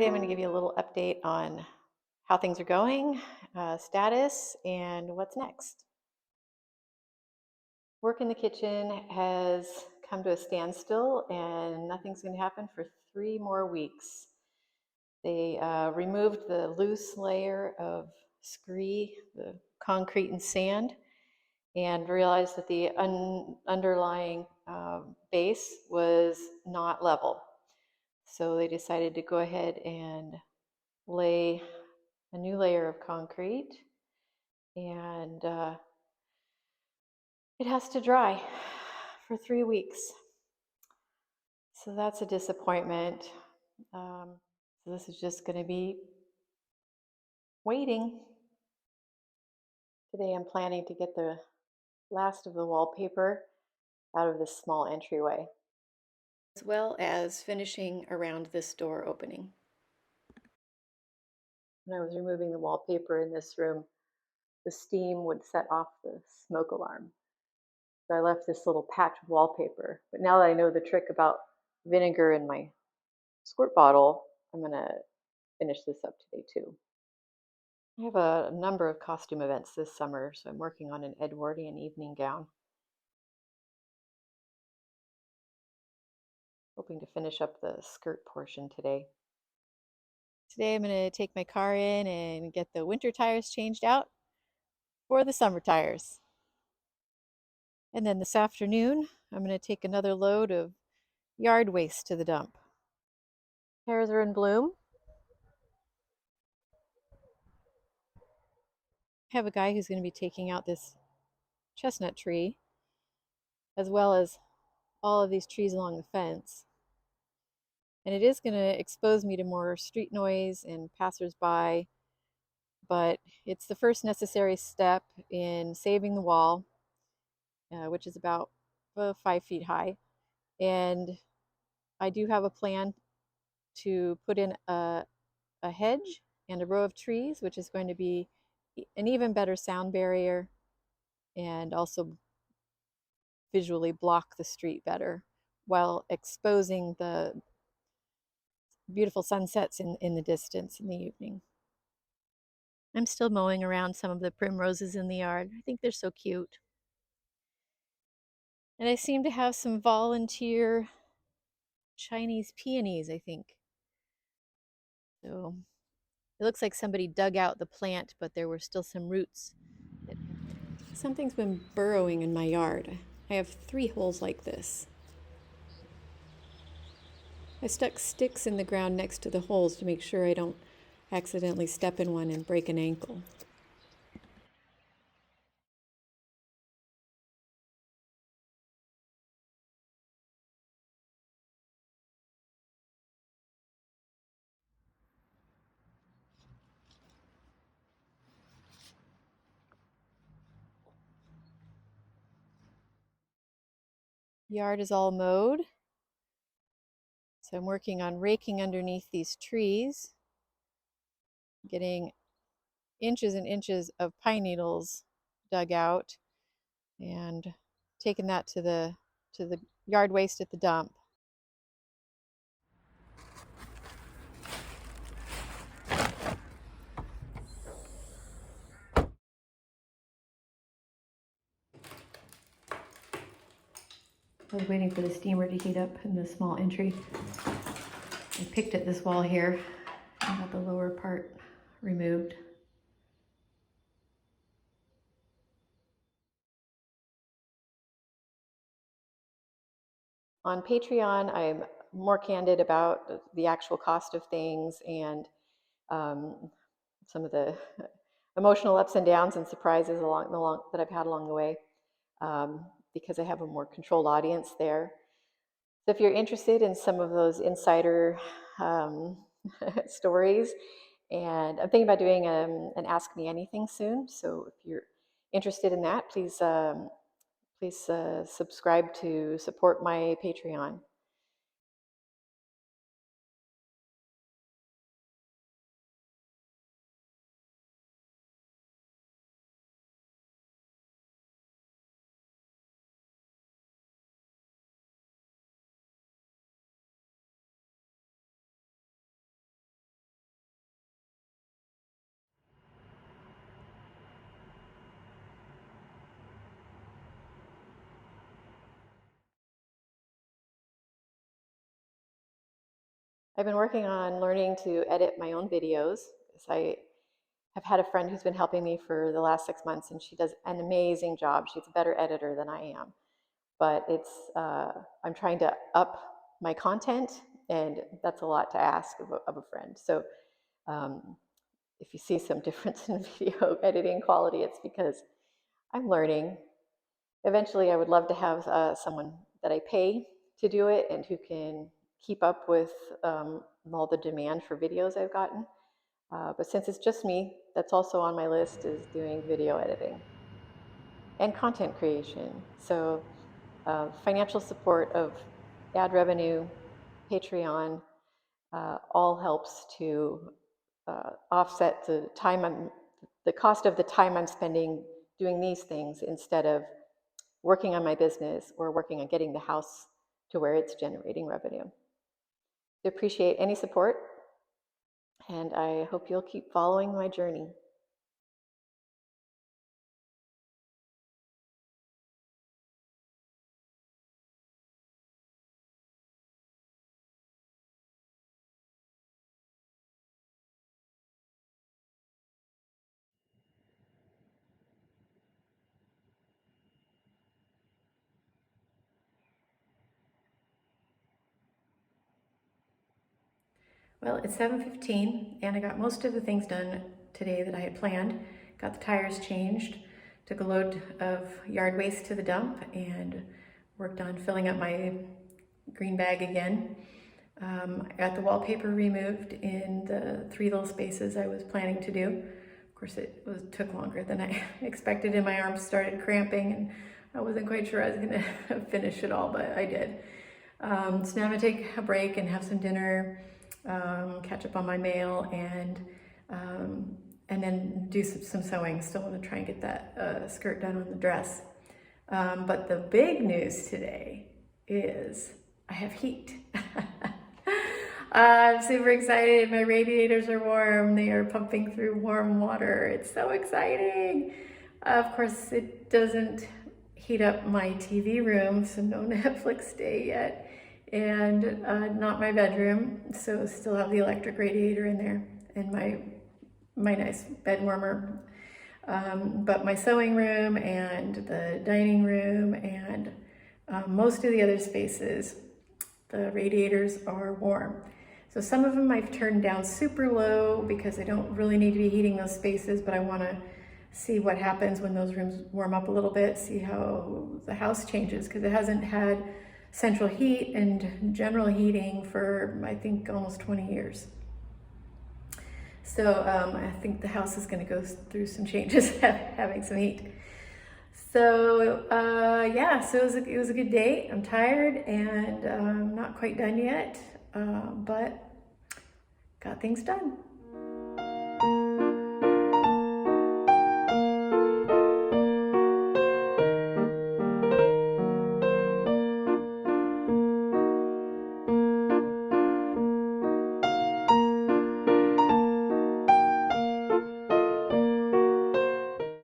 I'm going to give you a little update on how things are going, status, and what's next. Work in the kitchen has come to a standstill, and nothing's going to happen for 3 more weeks. They removed the loose layer of scree, the concrete and sand, and realized that the underlying base was not level. So they decided to go ahead and lay a new layer of concrete, and it has to dry for 3 weeks. So that's a disappointment. So this is just going to be waiting. Today I'm planning to get the last of the wallpaper out of this small entryway, as well as finishing around this door opening. When I was removing the wallpaper in this room, the steam would set off the smoke alarm. So I left this little patch of wallpaper. But now that I know the trick about vinegar in my squirt bottle, I'm going to finish this up today too. I have a number of costume events this summer, so I'm working on an Edwardian evening gown. Hoping to finish up the skirt portion today. Today I'm going to take my car in and get the winter tires changed out for the summer tires. And then this afternoon, I'm going to take another load of yard waste to the dump. Pears are in bloom. I have a guy who's going to be taking out this chestnut tree, as well as all of these trees along the fence. And it is going to expose me to more street noise and passersby, but it's the first necessary step in saving the wall, which is about 5 feet high. And I do have a plan to put in a hedge and a row of trees, which is going to be an even better sound barrier and also visually block the street better while exposing the beautiful sunsets in the distance in the evening. I'm still mowing around some of the primroses in the yard. I think they're so cute. And I seem to have some volunteer Chinese peonies, I think. So it looks like somebody dug out the plant, but there were still some roots. Something's been burrowing in my yard. I have 3 holes like this. I stuck sticks in the ground next to the holes to make sure I don't accidentally step in one and break an ankle. Yard is all mowed. So I'm working on raking underneath these trees, getting inches and inches of pine needles dug out and taking that to the yard waste at the dump. I was waiting for the steamer to heat up in the small entry. I picked at this wall here and got the lower part removed. On Patreon, I'm more candid about the actual cost of things and some of the emotional ups and downs and surprises that I've had along the way, because I have a more controlled audience there. So if you're interested in some of those insider stories, and I'm thinking about doing an Ask Me Anything soon. So if you're interested in that, please subscribe to support my Patreon. I've been working on learning to edit my own videos. I have had a friend who's been helping me for the last 6 months, and she does an amazing job. She's a better editor than I am. But I'm trying to up my content, and that's a lot to ask of a friend. So um, if you see some difference in video editing quality, it's because I'm learning. Eventually, I would love to have someone that I pay to do it and who can keep up with all the demand for videos I've gotten. But since it's just me, that's also on my list, is doing video editing and content creation. So financial support of ad revenue, Patreon, all helps to offset the cost of the time I'm spending doing these things instead of working on my business or working on getting the house to where it's generating revenue. I appreciate any support, and I hope you'll keep following my journey. Well, it's 7:15 and I got most of the things done today that I had planned. Got the tires changed, took a load of yard waste to the dump, and worked on filling up my green bag again. I got the wallpaper removed in the 3 little spaces I was planning to do. Of course, took longer than I expected, and my arms started cramping, and I wasn't quite sure I was going to finish it all, but I did. So now I'm going to take a break and have some dinner, catch up on my mail, and then do some sewing. Still want to try and get that skirt done on the dress. But the big news today is I have heat. I'm super excited. My radiators are warm. They are pumping through warm water. It's so exciting. Of course, it doesn't heat up my TV room, so no Netflix day yet. And not my bedroom, so still have the electric radiator in there and my nice bed warmer. But my sewing room and the dining room and most of the other spaces, the radiators are warm. So some of them I've turned down super low because I don't really need to be heating those spaces, but I want to see what happens when those rooms warm up a little bit, see how the house changes, because it hasn't had central heat and general heating for, I think, almost 20 years. So I think the house is going to go through some changes having some heat. So yeah, so it was a good day. I'm tired and not quite done yet, but got things done.